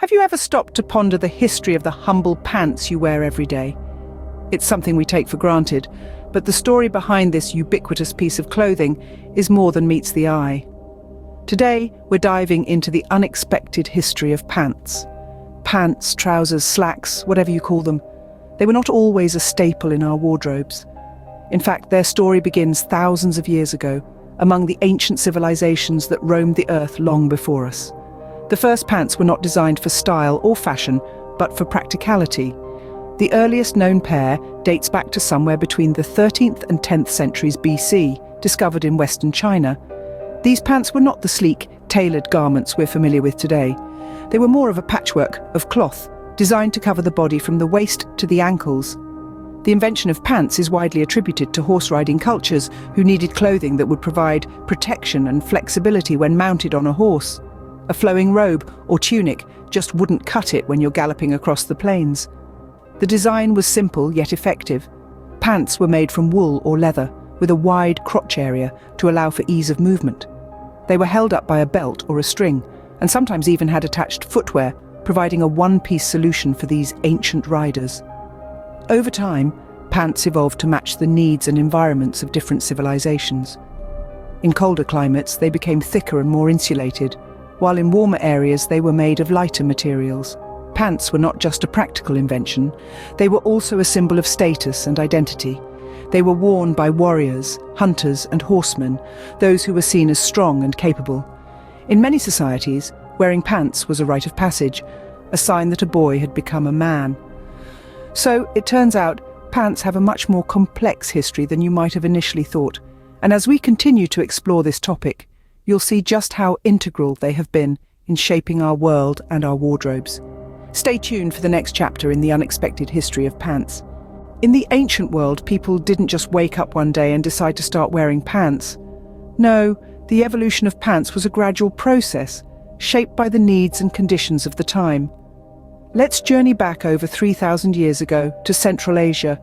Have you ever stopped to ponder the history of the humble pants you wear every day? It's something we take for granted, but the story behind this ubiquitous piece of clothing is more than meets the eye. Today, we're diving into the unexpected history of pants. Pants, trousers, slacks, whatever you call them. They were not always a staple in our wardrobes. In fact, their story begins thousands of years ago, among the ancient civilizations that roamed the earth long before us. The first pants were not designed for style or fashion, but for practicality. The earliest known pair dates back to somewhere between the 13th and 10th centuries BC, discovered in Western China. These pants were not the sleek, tailored garments we're familiar with today. They were more of a patchwork of cloth, designed to cover the body from the waist to the ankles. The invention of pants is widely attributed to horse-riding cultures who needed clothing that would provide protection and flexibility when mounted on a horse. A flowing robe or tunic just wouldn't cut it when you're galloping across the plains. The design was simple yet effective. Pants were made from wool or leather, with a wide crotch area to allow for ease of movement. They were held up by a belt or a string, and sometimes even had attached footwear, providing a one-piece solution for these ancient riders. Over time, pants evolved to match the needs and environments of different civilizations. In colder climates, they became thicker and more insulated, while in warmer areas they were made of lighter materials. Pants were not just a practical invention, they were also a symbol of status and identity. They were worn by warriors, hunters and horsemen, those who were seen as strong and capable. In many societies, wearing pants was a rite of passage, a sign that a boy had become a man. So, it turns out, pants have a much more complex history than you might have initially thought. And as we continue to explore this topic, you'll see just how integral they have been in shaping our world and our wardrobes. Stay tuned for the next chapter in the unexpected history of pants. In the ancient world, people didn't just wake up one day and decide to start wearing pants. No, the evolution of pants was a gradual process, shaped by the needs and conditions of the time. Let's journey back over 3,000 years ago to Central Asia.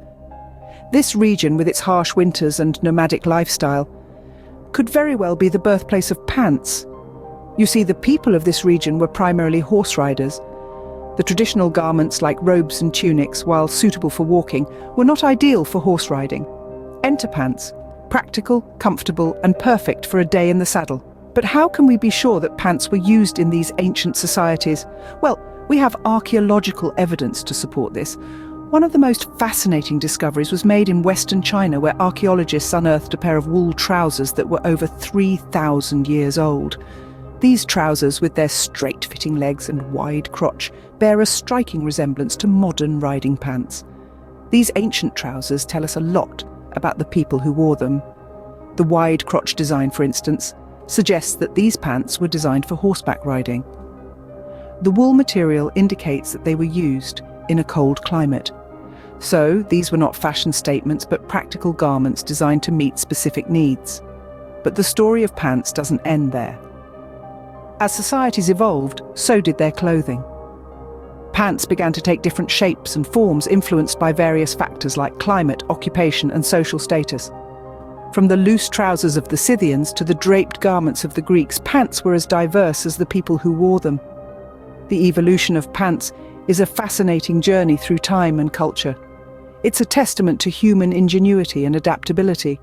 This region, with its harsh winters and nomadic lifestyle, could very well be the birthplace of pants. You see, the people of this region were primarily horse riders. The traditional garments like robes and tunics, while suitable for walking, were not ideal for horse riding. Enter pants, practical, comfortable, and perfect for a day in the saddle. But how can we be sure that pants were used in these ancient societies? Well, we have archaeological evidence to support this. One of the most fascinating discoveries was made in Western China, where archaeologists unearthed a pair of wool trousers that were over 3,000 years old. These trousers, with their straight-fitting legs and wide crotch, bear a striking resemblance to modern riding pants. These ancient trousers tell us a lot about the people who wore them. The wide crotch design, for instance, suggests that these pants were designed for horseback riding. The wool material indicates that they were used in a cold climate. So, these were not fashion statements but practical garments designed to meet specific needs. But the story of pants doesn't end there. As societies evolved, so did their clothing. Pants began to take different shapes and forms, influenced by various factors like climate, occupation, and social status. From the loose trousers of the Scythians to the draped garments of the Greeks, pants were as diverse as the people who wore them. The evolution of pants is a fascinating journey through time and culture. It's a testament to human ingenuity and adaptability.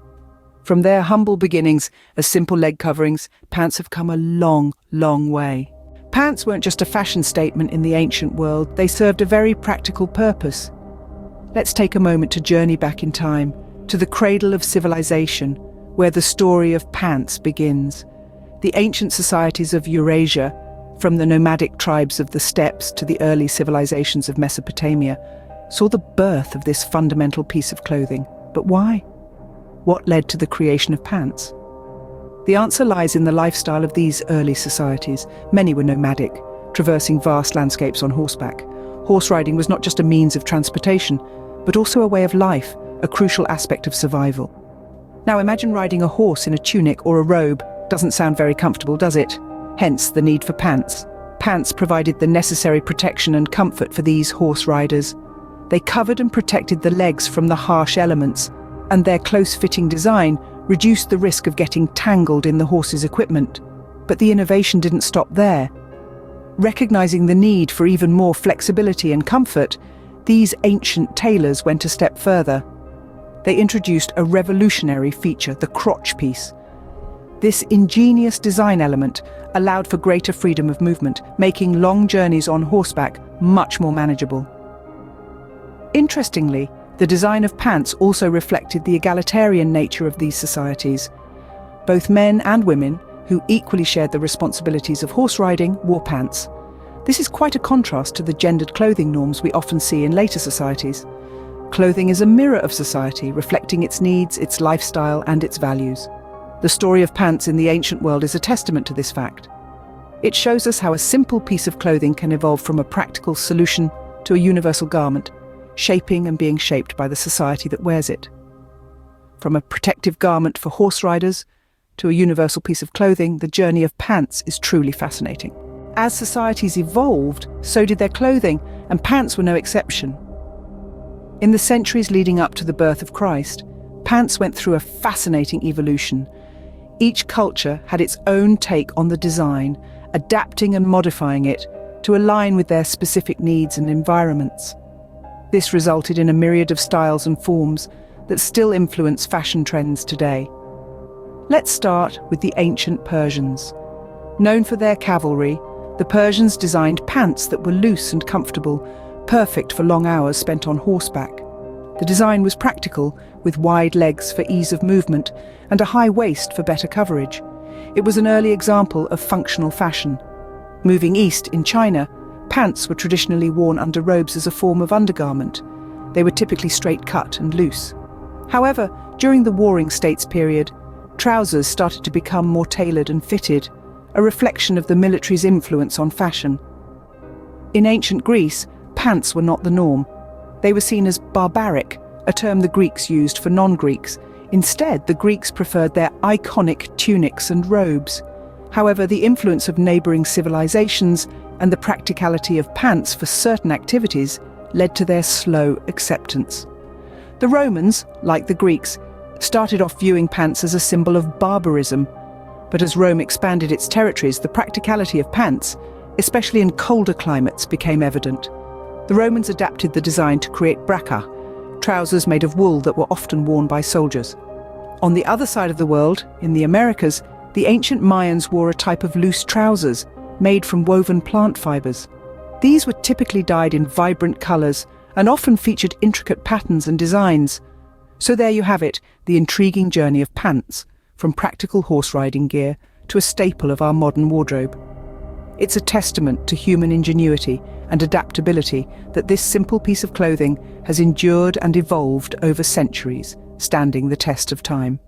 From their humble beginnings as simple leg coverings, pants have come a long, long way. Pants weren't just a fashion statement in the ancient world, they served a very practical purpose. Let's take a moment to journey back in time, to the cradle of civilization, where the story of pants begins. The ancient societies of Eurasia, from the nomadic tribes of the steppes to the early civilizations of Mesopotamia, saw the birth of this fundamental piece of clothing. But why? What led to the creation of pants? The answer lies in the lifestyle of these early societies. Many were nomadic, traversing vast landscapes on horseback. Horse riding was not just a means of transportation, but also a way of life, a crucial aspect of survival. Now imagine riding a horse in a tunic or a robe. Doesn't sound very comfortable, does it? Hence the need for pants. Pants provided the necessary protection and comfort for these horse riders. They covered and protected the legs from the harsh elements, and their close-fitting design reduced the risk of getting tangled in the horse's equipment. But the innovation didn't stop there. Recognizing the need for even more flexibility and comfort, these ancient tailors went a step further. They introduced a revolutionary feature, the crotch piece. This ingenious design element allowed for greater freedom of movement, making long journeys on horseback much more manageable. Interestingly, the design of pants also reflected the egalitarian nature of these societies. Both men and women, who equally shared the responsibilities of horse riding, wore pants. This is quite a contrast to the gendered clothing norms we often see in later societies. Clothing is a mirror of society, reflecting its needs, its lifestyle, and its values. The story of pants in the ancient world is a testament to this fact. It shows us how a simple piece of clothing can evolve from a practical solution to a universal garment, shaping and being shaped by the society that wears it. From a protective garment for horse riders to a universal piece of clothing, the journey of pants is truly fascinating. As societies evolved, so did their clothing, and pants were no exception. In the centuries leading up to the birth of Christ, pants went through a fascinating evolution. Each culture had its own take on the design, adapting and modifying it to align with their specific needs and environments. This resulted in a myriad of styles and forms that still influence fashion trends today. Let's start with the ancient Persians. Known for their cavalry, the Persians designed pants that were loose and comfortable, perfect for long hours spent on horseback. The design was practical, with wide legs for ease of movement and a high waist for better coverage. It was an early example of functional fashion. Moving east in China, pants were traditionally worn under robes as a form of undergarment. They were typically straight cut and loose. However, during the Warring States period, trousers started to become more tailored and fitted, a reflection of the military's influence on fashion. In ancient Greece, pants were not the norm. They were seen as barbaric, a term the Greeks used for non-Greeks. Instead, the Greeks preferred their iconic tunics and robes. However, the influence of neighbouring civilizations and the practicality of pants for certain activities led to their slow acceptance. The Romans, like the Greeks, started off viewing pants as a symbol of barbarism, but as Rome expanded its territories, the practicality of pants, especially in colder climates, became evident. The Romans adapted the design to create bracha, trousers made of wool that were often worn by soldiers. On the other side of the world, in the Americas, the ancient Mayans wore a type of loose trousers made from woven plant fibers. These were typically dyed in vibrant colors and often featured intricate patterns and designs. So there you have it, the intriguing journey of pants, from practical horse riding gear to a staple of our modern wardrobe. It's a testament to human ingenuity and adaptability that this simple piece of clothing has endured and evolved over centuries, standing the test of time.